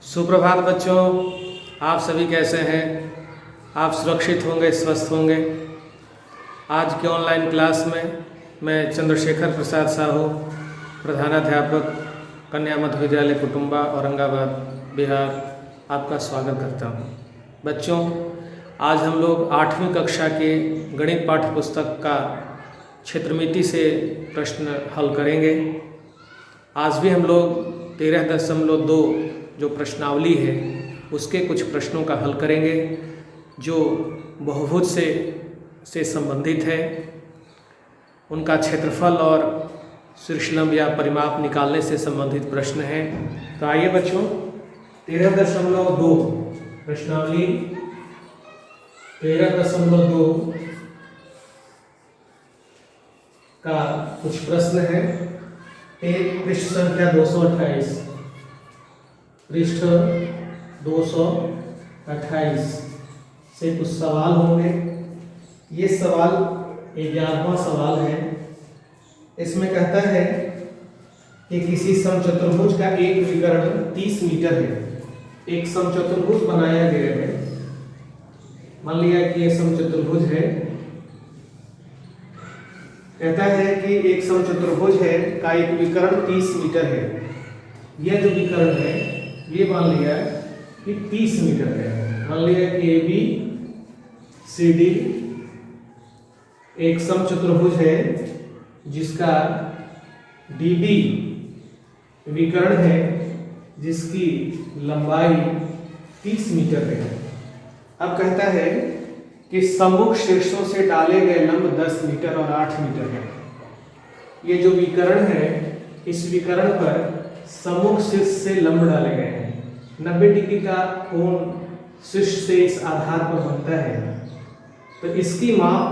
सुप्रभात बच्चों, आप सभी कैसे हैं? आप सुरक्षित होंगे, स्वस्थ होंगे। आज के ऑनलाइन क्लास में मैं चंद्रशेखर प्रसाद साहू, प्रधानाध्यापक, कन्या मध्य विद्यालय कुटुंबा, औरंगाबाद, बिहार, आपका स्वागत करता हूं। बच्चों, आज हम लोग 8वीं कक्षा के गणित पाठ्य पुस्तक का क्षेत्रमिति से प्रश्न हल करेंगे। आज भी हम लोग 13.2 जो प्रश्नावली है उसके कुछ प्रश्नों का हल करेंगे जो बहुभुज से संबंधित है। उनका क्षेत्रफल और शीर्षलंब या परिमाप निकालने से संबंधित प्रश्न है। तो आइए बच्चों, 13.2 प्रश्नावली 13.2 का कुछ प्रश्न है। एक पृष्ठ संख्या 228, पृष्ठ 228 से कुछ सवाल होंगे। ये सवाल 11वां सवाल है। इसमें कहता है कि किसी समचतुर्भुज का एक विकर्ण 30 मीटर है। एक समचतुर्भुज बनाया गया है। मान लिया कि ये समचतुर्भुज है। कहता है कि एक समचतुर्भुज है का एक विकर्ण 30 मीटर है। यह जो विकर्ण है ये मान लिया कि 30 मीटर है। मान लिया कि ABCD एक समचतुर्भुज है जिसका DB विकर्ण है जिसकी लंबाई 30 मीटर है। अब कहता है कि सम्मुख शीर्षों से डाले गए लंब 10 मीटर और 8 मीटर है। ये जो विकर्ण है, इस विकर्ण पर सम्मुख शीर्ष से लंब डाले गए हैं। 90 डिग्री का कोण शीर्ष से इस आधार पर बनता है। तो इसकी माप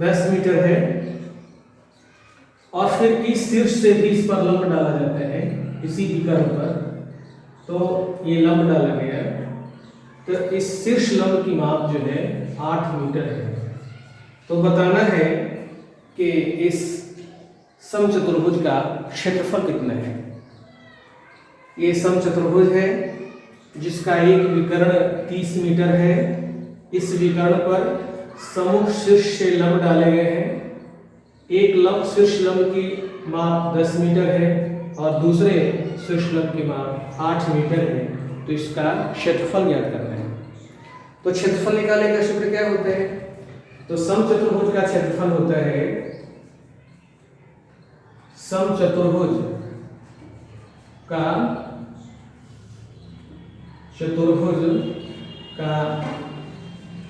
10 मीटर है और फिर इस शीर्ष से भी इस पर लंब डाला जाता है, इसी विकर्ण पर। तो ये लंब डाला गया, तो इस शीर्ष लंब की माप जो है 8 मीटर है। तो बताना है कि इस समचतुर्भुज का क्षेत्रफल कितना है। ये समचतुर्भुज है जिसका एक विकर्ण 30 मीटर है। इस विकर्ण पर सम्मुख शीर्ष से लंब डाले गए हैं। एक लंब शीर्ष लंब की माप 10 मीटर है और दूसरे शीर्ष लंब की माप 8 मीटर है। तो इसका क्षेत्रफल ज्ञात करना है। तो क्षेत्रफल निकालने का सूत्र क्या होता है? तो समचतुर्भुज का क्षेत्रफल होता है, समचतुर्भुज का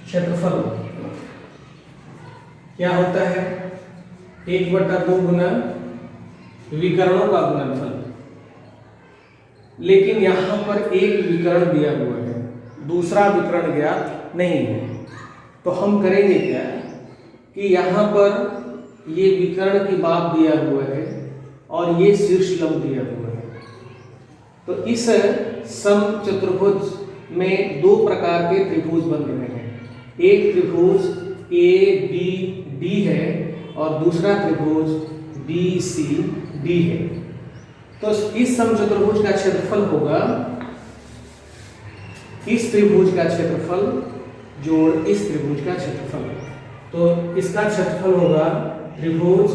क्षेत्रफल क्या होता है? 1/2 गुना विकर्णों का गुणनफल। लेकिन यहां पर एक विकर्ण दिया हुआ है, दूसरा विकर्ण ज्ञात नहीं है। तो हम करेंगे क्या कि यहाँ पर ये विकर्ण की माप दिया हुआ है और ये शीर्ष लंब दिया हुआ है। तो इस समचतुर्भुज में दो प्रकार के त्रिभुज बन रहे हैं। एक त्रिभुज ABD है और दूसरा त्रिभुज BCD है। तो इस समचतुर्भुज का क्षेत्रफल होगा इस त्रिभुज का क्षेत्रफल जोड़ इस त्रिभुज का क्षेत्रफल। तो इसका क्षेत्रफल होगा त्रिभुज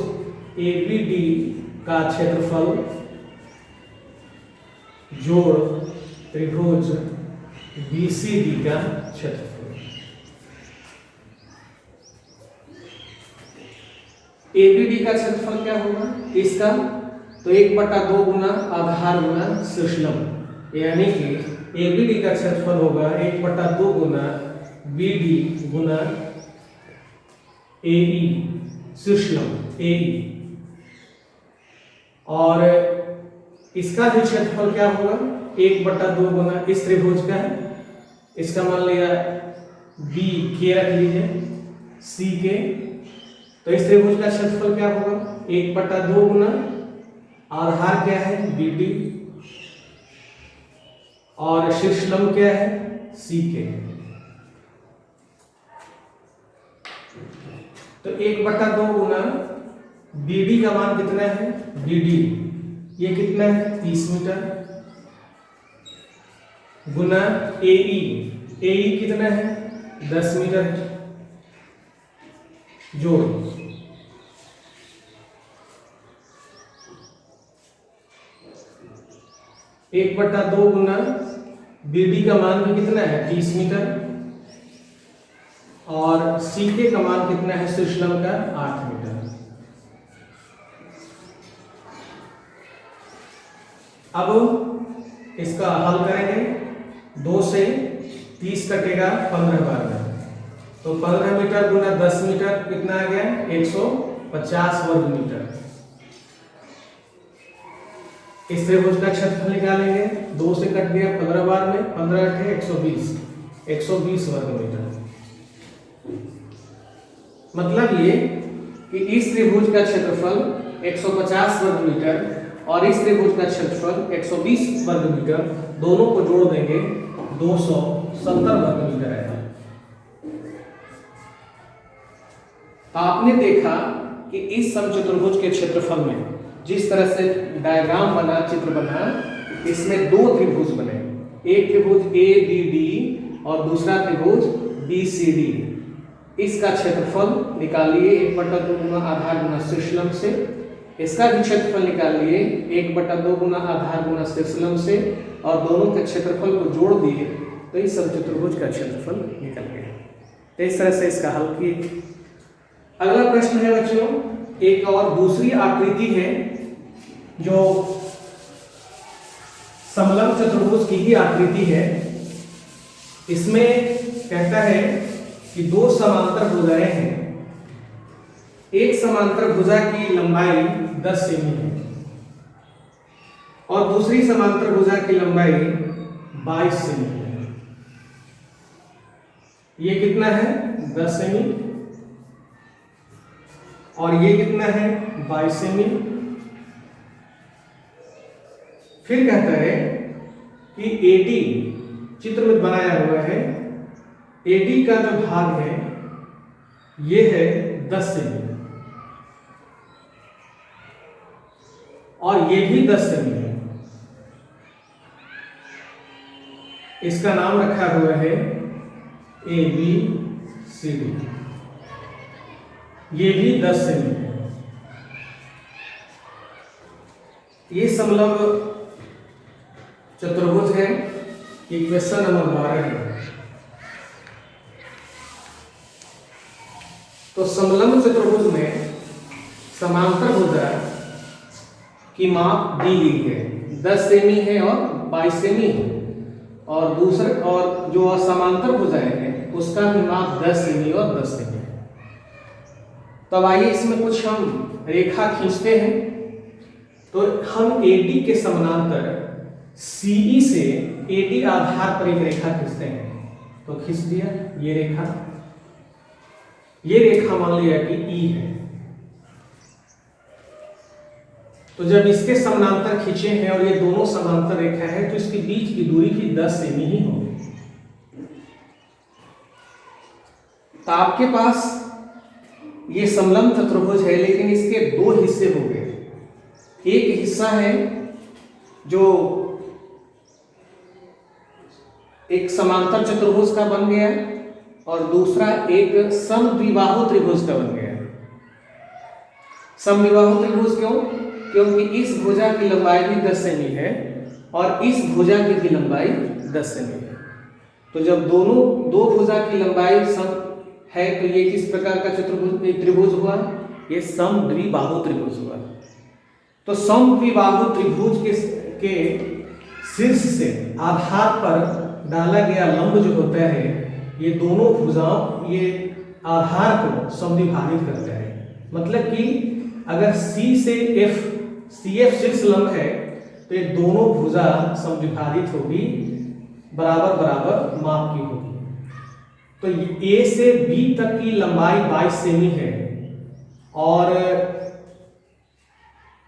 ABD का क्षेत्रफल जोड़ त्रिभुज BCD का क्षेत्रफल। ABD का क्षेत्रफल क्या होगा इसका? तो 1/2 गुना आधार गुना शीर्ष लंब, यानी कि ABD का क्षेत्रफल होगा 1/2 गुना BD गुना AE शीर्ष लंब AE। और इसका भी क्षेत्रफल क्या होगा? 1/2 गुना इस त्रिभुज का, इसका मान लिया BK रख लीजिए, CK। तो इस त्रिभुज का क्षेत्रफल क्या होगा? 1/2 गुना आधार क्या है BD और शीर्ष लंब क्या है CK। तो 1/2 गुना BD का मान कितना है? BD ये कितना है? 30 मीटर। गुना AE। AE कितना है? 10 मीटर है। जोड़ 1/2 गुना BD का मान भी कितना है? 30 मीटर। और CK का मान कितना है शीर्षलंब का? 8 मीटर। अब इसका हल करेंगे। 2 से 30 कटेगा 15 बार में, तो 15 मीटर गुना 10 मीटर कितना आ गया? 150 वर्ग मीटर। इस त्रिभुज का क्षेत्रफल निकालेंगे। 2 से कट गया 15 बार में, 15 8 120, 120 वर्ग मीटर। मतलब ये कि इस त्रिभुज का क्षेत्रफल 150 वर्ग मीटर और इस त्रिभुज का क्षेत्रफल 120 वर्ग मीटर, दोनों को जोड़ देंगे 270 वर्ग मीटर आएगा। तो आपने देखा कि इस समचतुर्भुज के क्षेत्रफल में जिस तरह से डायग्राम बना, चित्र बना, इसमें 2 त्रिभुज बने। एक त्रिभुज ABD और दूसरा त्रिभुज BCD। इसका क्षेत्रफल निकालिए 1/2 गुना आधार गुना शीर्षलंब से। इसका भी क्षेत्रफल निकालिए 1/2 गुना आधार गुना शीर्षलंब से, और दोनों के क्षेत्रफल को जोड़ दिए तो इस समचतुर्भुज का क्षेत्रफल निकल गया। तो इस तरह से इसका हल किए। अगला प्रश्न है बच्चों, एक और दूसरी आकृति है जो समलंब चतुर्भुज की ही आकृति है। इसमें कहता है कि 2 समांतर भुजाएं हैं। एक समांतर भुजा की लंबाई 10 सेमी है और दूसरी समांतर भुजा की लंबाई 22 सेमी है। ये कितना है? 10 सेमी। और ये कितना है? 22 सेमी। फिर कहता है कि AD चित्र में बनाया हुआ है, AD का जो भाग है ये है 10 सेमी और ये भी 10 सेमी है। इसका नाम रखा हुआ है ABCD। ये भी 10 सेमी है। ये समलंब चतुर्भुज है। ये क्वेश्चन नंबर 12 है। तो समलंब चतुर्भुज में समांतर भुजा की माप दी गई है, 10 सेमी है और 22 सेमी है। और दूसरे और जो समांतर भुजाएं हैं उसका भी माप 10 सेमी और 10 सेमी है। तो आइए इसमें कुछ हम रेखा खींचते हैं। तो हम AD के समानांतर CE से AD आधार पर एक रेखा खींचते हैं। तो खींच दिया ये रेखा। ये रेखा मान लिया कि E है। तो जब इसके समानांतर खींचे हैं और ये दोनों समांतर रेखा है तो इसके बीच की दूरी भी 10 सेमी ही होगी। तो आपके पास ये समलंब चतुर्भुज है, लेकिन इसके 2 हिस्से हो गए। एक हिस्सा है जो एक समांतर चतुर्भुज का बन गया और दूसरा एक समद्विबाहु त्रिभुज का बन गया। समद्विबाहु त्रिभुज क्यों? क्योंकि इस भुजा की लंबाई भी 10 सेमी है और इस भुजा की भी लंबाई 10 सेमी है। तो जब दोनों 2 भुजा की लंबाई सम है तो ये किस प्रकार का चतुर्भुज त्रिभुज हुआ? ये समद्विबाहु त्रिभुज हुआ। तो समद्विबाहु त्रिभुज के शीर्ष से आधार पर डाला गया लंब जो होता है, ये दोनों भुजाओं ये आधार को समद्विभाजित करता है। मतलब कि अगर C से F, CF शीर्ष लंब है तो ये दोनों भुजा समद्विभाजित होगी, बराबर बराबर माप की होगी। तो A से B तक की लंबाई 22 सेमी है और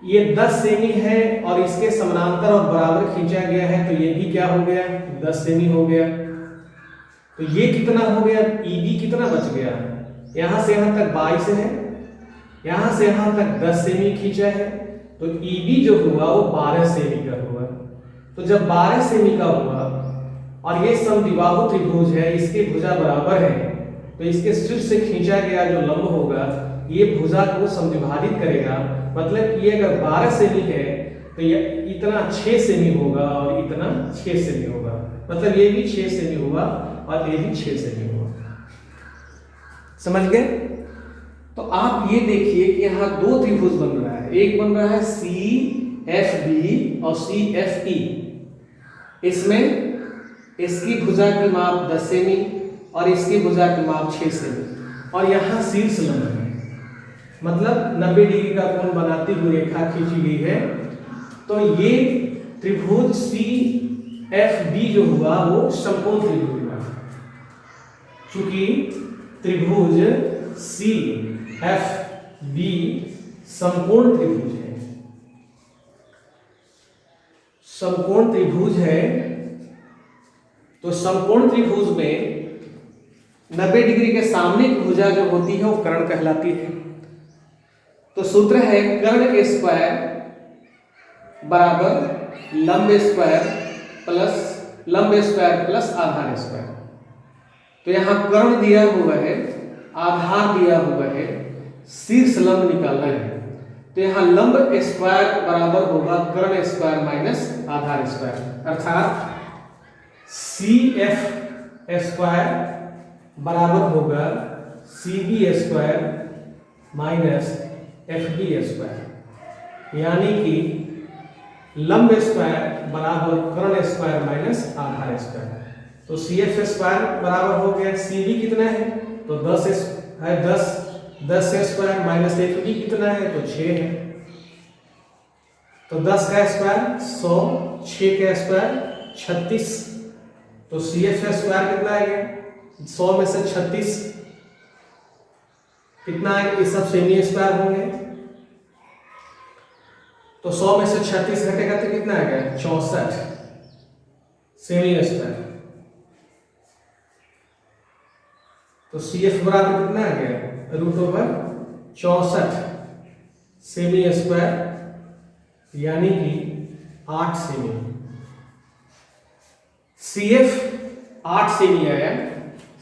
ये 10 सेमी है और इसके समानांतर और बराबर खींचा गया है तो ये भी क्या हो गया? 10 सेमी हो गया। तो ये कितना हो गया? EB कितना बच गया? यहां से यहां तक 22 है, यहां से यहां तक 10 सेमी खींचा है, तो EB जो हुआ वो 12 सेमी का हुआ। तो जब 12 सेमी का हुआ और ये समद्विबाहु त्रिभुज है, इसकी भुजा बराबर है, तो इसके शीर्ष से खींचा गया जो लंब होगा ये भुजा को समद्विभाजित करेगा। मतलब कि ये अगर 12 सेमी है तो ये इतना 6 सेमी होगा और इतना 6 सेमी होगा, मतलब ये भी 6 सेमी होगा और ये भी 6 सेमी होगा। समझ गए? तो आप ये देखिए कि यहाँ दो त्रिभुज बन रहा है, एक बन रहा है CFB और CFE। इसमें इसकी भुजा की माप 10 सेमी और इसकी भुजा की माप 6 सेमी और यहाँ शीर्ष लंब है, मतलब 90 डिग्री का कोण बनाती हुई रेखा खींची गई है। तो ये त्रिभुज CFB जो हुआ वो समकोण त्रिभुज हुआ, चूंकि त्रिभुज CFB समकोण त्रिभुज है, समकोण त्रिभुज है। तो समकोण त्रिभुज में 90 डिग्री के सामने की भुजा जो होती है वो कर्ण कहलाती है। तो सूत्र है कर्ण स्क्वायर बराबर लंब स्क्वायर प्लस आधार स्क्वायर। तो यहाँ कर्ण दिया हुआ है, आधार दिया हुआ है, शीर्ष लंब निकालना है। तो यहाँ लंब स्क्वायर बराबर होगा कर्ण स्क्वायर माइनस आधार स्क्वायर, अर्थात CF स्क्वायर बराबर होगा CB square minus FB square, यानी कि लंब स्क्वायर बराबर कर्ण स्क्वायर माइनस आधार स्क्वायर। तो CF स्क्वायर बराबर हो गया CB कितना है तो 10 है, 10 स्क्वायर माइनस FB कितना है तो 6 है। तो 10 का स्क्वायर 100, 6 का स्क्वायर 36। तो CF स्क्वायर कितना आएगा 100 में से 36 कितना आएगा, ये सब सेमी स्क्वायर होंगे। तो 100 में से 36 घटेगा तो कितना आएगा 64 सेमी स्क्वायर। तो CF बराबर कितना आ गया √64 सेमी स्क्वायर, यानी कि 8 सेमी। CF 8 सेमी आया,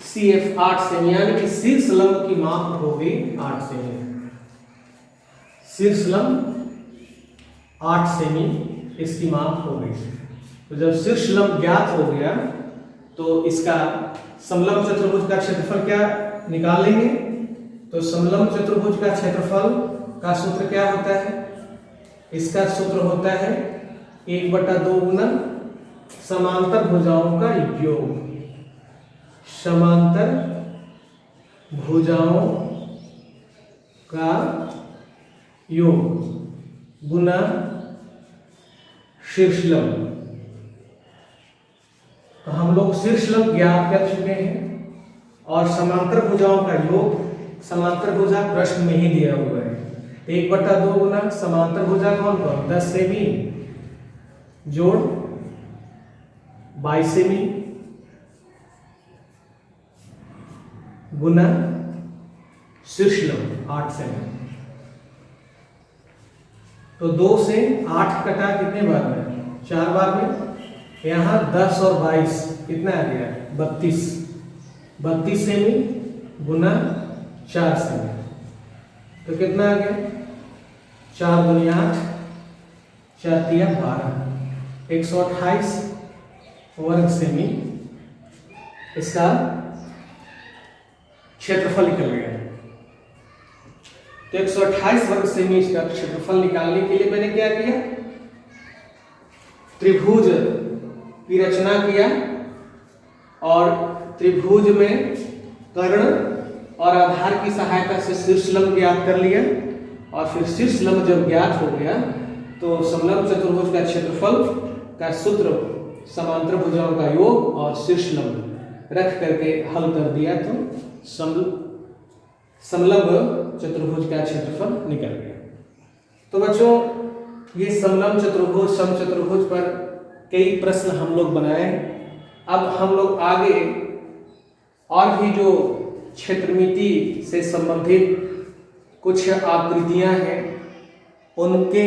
CF 8 सेमी, यानी कि शीर्ष लंब की माप होगी 8 सेमी। शीर्ष लंब 8 सेमी इसकी माप हो गई। तो जब शीर्ष लंब ज्ञात हो गया तो इसका समलंब चतुर्भुज का क्षेत्रफल क्या निकालेंगे। तो समलंब चतुर्भुज का क्षेत्रफल का सूत्र क्या होता है, इसका सूत्र होता है 1/2 गुना समांतर भुजाओं का योग, समांतर भुजाओं का योग गुना शीर्ष लंब। तो हम लोग शीर्ष लंब ज्ञात कर चुके हैं और समांतर भुजाओं का योग, समांतर भुजा प्रश्न में ही दिया हुआ है। 1/2 गुना समांतर भुजा कौन कौन 10 सेमी जोड़ 22 सेमी गुना शीर्ष लंब 8 सेमी। तो 2 से 8 कटा कितने बार में 4 बार में। यहाँ 10 और 22 कितना आ गया 32 सेमी गुना 4 सेमी। तो कितना आ गया 4 दूनी 8, 4 तिया 12, 128 वर्ग सेमी इसका क्षेत्रफल निकल गया। तो 128 वर्ग सेमी इसका क्षेत्रफल निकालने के लिए मैंने क्या किया, त्रिभुज की रचना किया और त्रिभुज में कर्ण और आधार की सहायता से शीर्ष लंब ज्ञात कर लिया। और फिर शीर्ष लंब जब ज्ञात हो गया तो समलंब चतुर्भुज का क्षेत्रफल का सूत्र समांतर भुजाओं का योग और शीर्ष लंब रख करके हल कर दिया तो समलंब चतुर्भुज का क्षेत्रफल निकल गया। तो बच्चों ये समलंब चतुर्भुज समचतुर्भुज पर कई प्रश्न हम लोग बनाए। अब हम लोग आगे और भी जो क्षेत्रमिति से संबंधित कुछ आकृतियां हैं उनके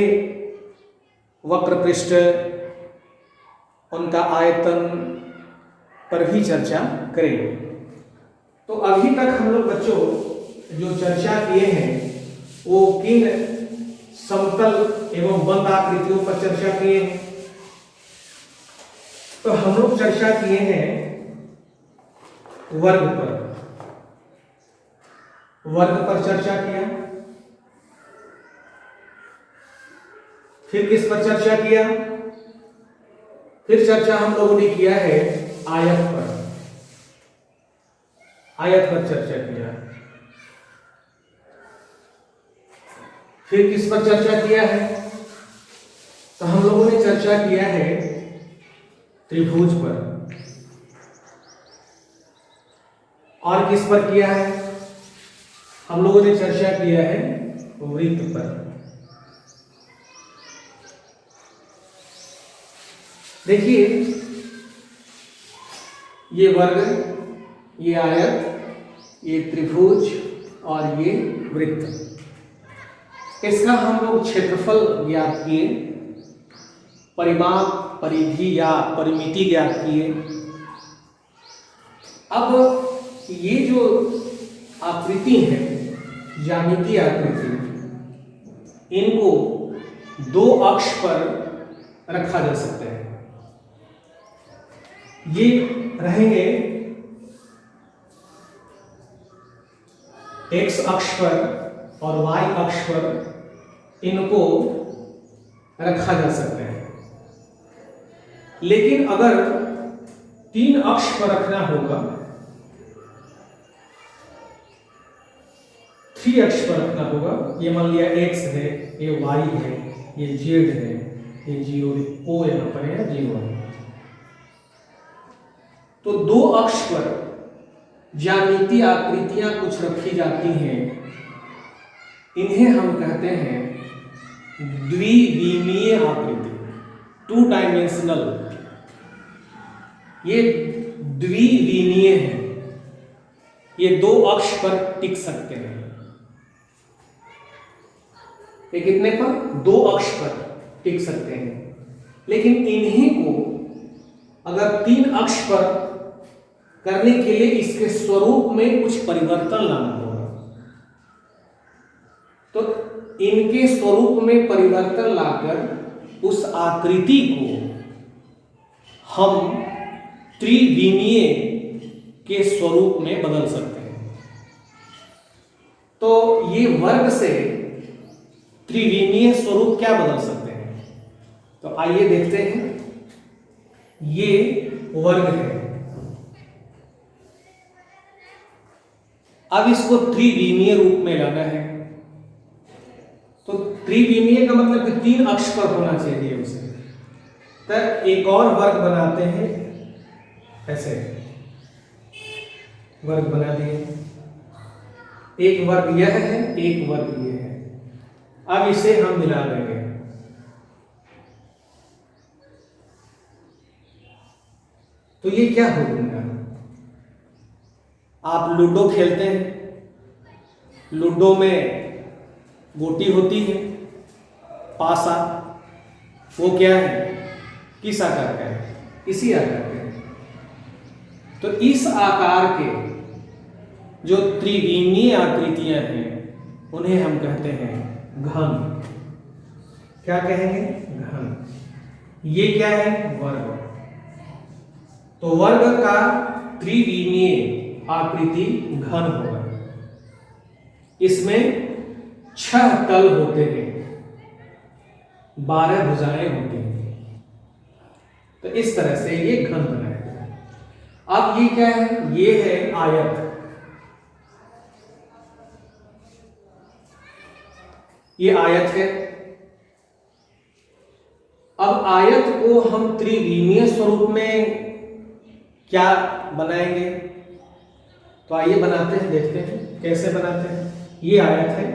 वक्र पृष्ठ, उनका आयतन, पर भी चर्चा करेंगे। तो अभी तक हम लोग बच्चों जो चर्चा किए हैं वो किन समतल एवं बंद आकृतियों पर चर्चा किए हैं। तो हम लोग चर्चा किए हैं वर्ग पर, चर्चा किया। फिर किस पर चर्चा किया? फिर चर्चा हम लोगों ने किया है आयत पर, चर्चा किया। फिर किस पर चर्चा किया है? तो हम लोगों ने चर्चा किया है त्रिभुज पर। और किस पर किया है? हम लोगों ने चर्चा किया है वृत्त पर। देखिए, ये वर्ग, ये आयत, ये त्रिभुज और ये वृत्त, इसका हम लोग क्षेत्रफल ज्ञात किए, परिमाप, परिधि या परिमिति ज्ञात किए। अब ये जो आकृति है, ज्यामितीय आकृति, इनको दो अक्ष पर रखा जा सकता है। ये रहेंगे x अक्ष पर और y अक्ष पर, इनको रखा जा सकता है। लेकिन अगर तीन अक्ष पर रखना होगा, 3 अक्ष पर रखना होगा, ये मान लिया x है, ये y है, ये z है, ये 0 यहां पर है, 0 है। तो दो अक्ष पर ज्यामितीय आकृतियां कुछ रखी जाती हैं, इन्हें हम कहते हैं द्विविमीय आकृति, 2 डायमेंशनल। ये द्विविमीय है, ये दो अक्ष पर टिक सकते हैं। ये कितने पर? 2 अक्ष पर टिक सकते हैं। लेकिन इन्हीं को अगर 3 अक्ष पर करने के लिए इसके स्वरूप में कुछ परिवर्तन लाना होगा। तो इनके स्वरूप में परिवर्तन लाकर उस आकृति को हम त्रिविमीय के स्वरूप में बदल सकते हैं। तो ये वर्ग से त्रिविमीय स्वरूप क्या बदल सकते हैं? तो आइए देखते हैं। ये वर्ग है, अब इसको त्रिविमीय रूप में लाना है। तो त्रिविमीय का मतलब कि 3 अक्ष पर होना चाहिए उसे। तो एक और वर्ग बनाते हैं, ऐसे वर्ग बना दिए। एक वर्ग यह है, एक वर्ग यह है। अब इसे हम मिला देंगे। तो ये क्या होगा? आप लूडो खेलते हैं, लूडो में गोटी होती है, पासा, वो क्या है? किस आकार का है? इसी आकार का है। तो इस आकार के जो त्रिविमीय आकृतियां हैं, उन्हें हम कहते हैं घन। क्या कहेंगे? घन। ये क्या है? वर्ग। तो वर्ग का त्रिविमीय आकृति घन होगा। इसमें 6 तल होते हैं, 12 भुजाएं होती हैं। तो इस तरह से ये घन बनाया गया। अब ये क्या है? ये है आयत। ये आयत है। अब आयत को हम त्रिविमीय स्वरूप में क्या बनाएंगे? तो आइए बनाते हैं, देखते हैं कैसे बनाते हैं। ये आयत है।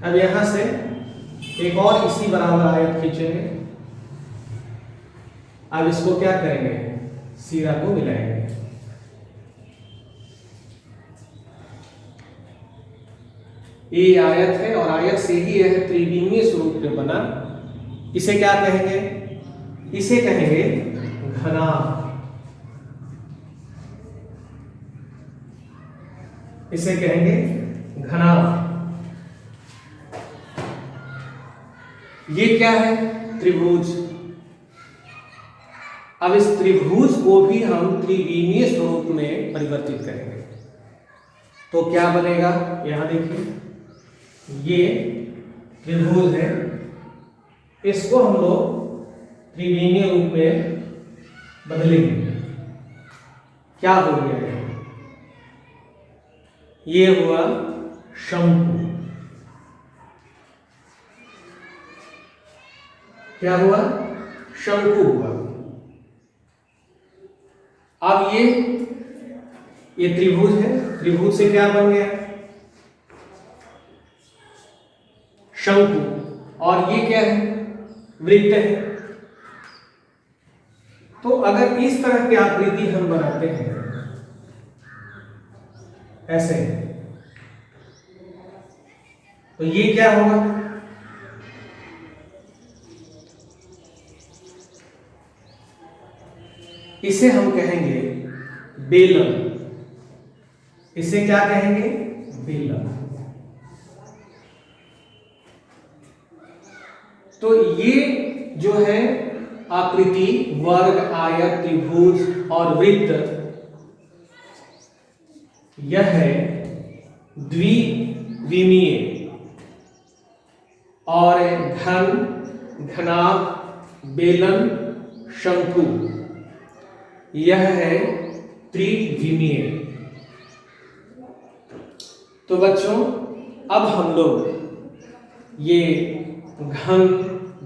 अब यहां से एक और इसी बराबर आयत खींचेंगे। अब इसको क्या करेंगे? सिरा को मिलाएंगे। ये आयत है और आयत से ही यह त्रिविमीय स्वरूप में बना। इसे क्या कहेंगे? इसे कहेंगे घनाभ, इसे कहेंगे घनाभ। ये क्या है? त्रिभुज। अब इस त्रिभुज को भी हम त्रिविमीय स्वरूप में परिवर्तित करेंगे तो क्या बनेगा? यहां देखिए, ये त्रिभुज है, इसको हम लोग त्रिविमीय रूप में बदलेंगे। क्या हो गया है? ये हुआ शंकु। क्या हुआ? शंकु हुआ। अब ये त्रिभुज है, त्रिभुज से क्या बन गया? शंकु। और ये क्या है? वृत्त है। तो अगर इस तरह की आकृति हम बनाते हैं ऐसे, तो ये क्या होगा? इसे हम कहेंगे बेलन। इसे क्या कहेंगे? बेलन। तो ये जो है आकृति, वर्ग, आयत, त्रिभुज और वृत्त, यह है द्विविमीय। और घन, घनाभ, बेलन, शंकु, यह है त्रिविमीय। तो बच्चों, अब हम लोग ये घन,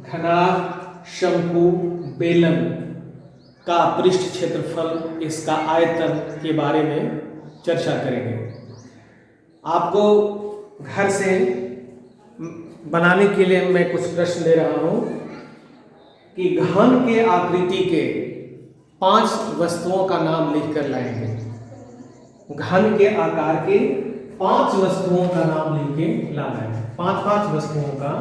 घनाभ, शंकु, बेलन का पृष्ठ क्षेत्रफल, इसका आयतन के बारे में चर्चा करेंगे। आपको घर से बनाने के लिए मैं कुछ प्रश्न दे रहा हूं कि घन के आकृति के 5 वस्तुओं का नाम लिखकर लाएंगे। घन के आकार के 5 वस्तुओं का नाम लिख के लाना है। 5 वस्तुओं का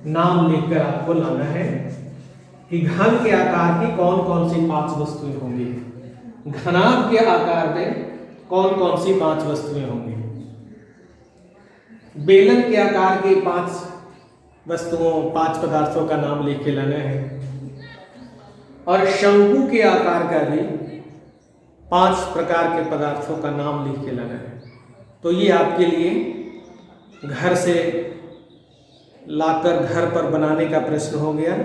नाम लिखकर आपको लाना है कि घन के आकार की कौन कौन सी 5 वस्तुएं होंगी, घनाभ के आकार में कौन कौन सी 5 वस्तुएं होंगी, बेलन के आकार के 5 वस्तुओं, 5 पदार्थों का नाम लिख के लाना है, और शंकु के आकार का भी 5 प्रकार के पदार्थों का नाम लिख के लाना है। तो ये आपके लिए घर से लाकर घर पर बनाने का प्रश्न हो गया।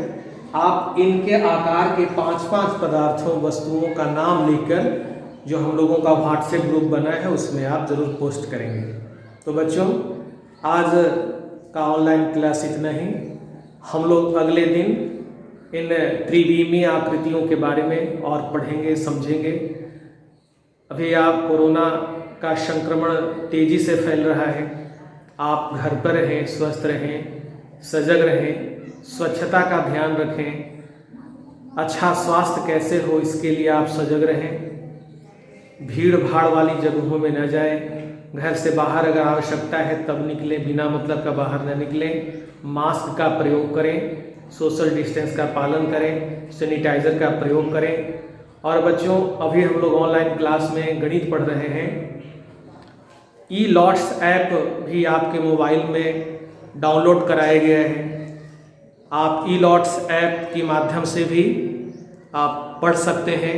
आप इनके आकार के 5 पदार्थों, वस्तुओं का नाम लिखकर जो हम लोगों का व्हाट्सएप ग्रुप बना है उसमें आप ज़रूर पोस्ट करेंगे। तो बच्चों, आज का ऑनलाइन क्लास इतना ही। हम लोग अगले दिन इन त्रिविमीय आकृतियों के बारे में और पढ़ेंगे, समझेंगे। अभी आप कोरोना का संक्रमण तेज़ी से फैल रहा है। आप घर पर रहें, स्वस्थ रहें, सजग रहें, स्वच्छता का ध्यान रखें। अच्छा स्वास्थ्य कैसे हो इसके लिए आप सजग रहें। भीड़ भाड़ वाली जगहों में न जाएं। घर से बाहर अगर आवश्यकता है तब निकलें, बिना मतलब का बाहर न निकलें। मास्क का प्रयोग करें, सोशल डिस्टेंस का पालन करें, सैनिटाइज़र का प्रयोग करें। और बच्चों, अभी हम लोग ऑनलाइन क्लास में गणित पढ़ रहे हैं। ई-लॉट्स ऐप भी आपके मोबाइल में डाउनलोड कराया गया है। आप ई-लॉट्स ऐप के माध्यम से भी आप पढ़ सकते हैं।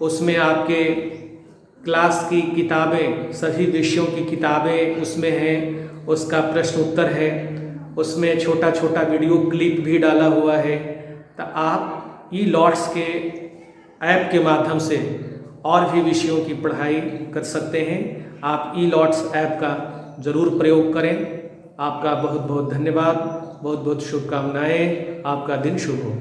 उसमें आपके क्लास की किताबें, सभी विषयों की किताबें उसमें हैं, उसका प्रश्न उत्तर है, उसमें छोटा छोटा वीडियो क्लिप भी डाला हुआ है। तो आप ई-लॉट्स के ऐप के माध्यम से और भी विषयों की पढ़ाई कर सकते हैं। आप ई-लॉट्स ऐप का ज़रूर प्रयोग करें। आपका बहुत बहुत धन्यवाद, बहुत बहुत शुभकामनाएं। आपका दिन शुभ हो।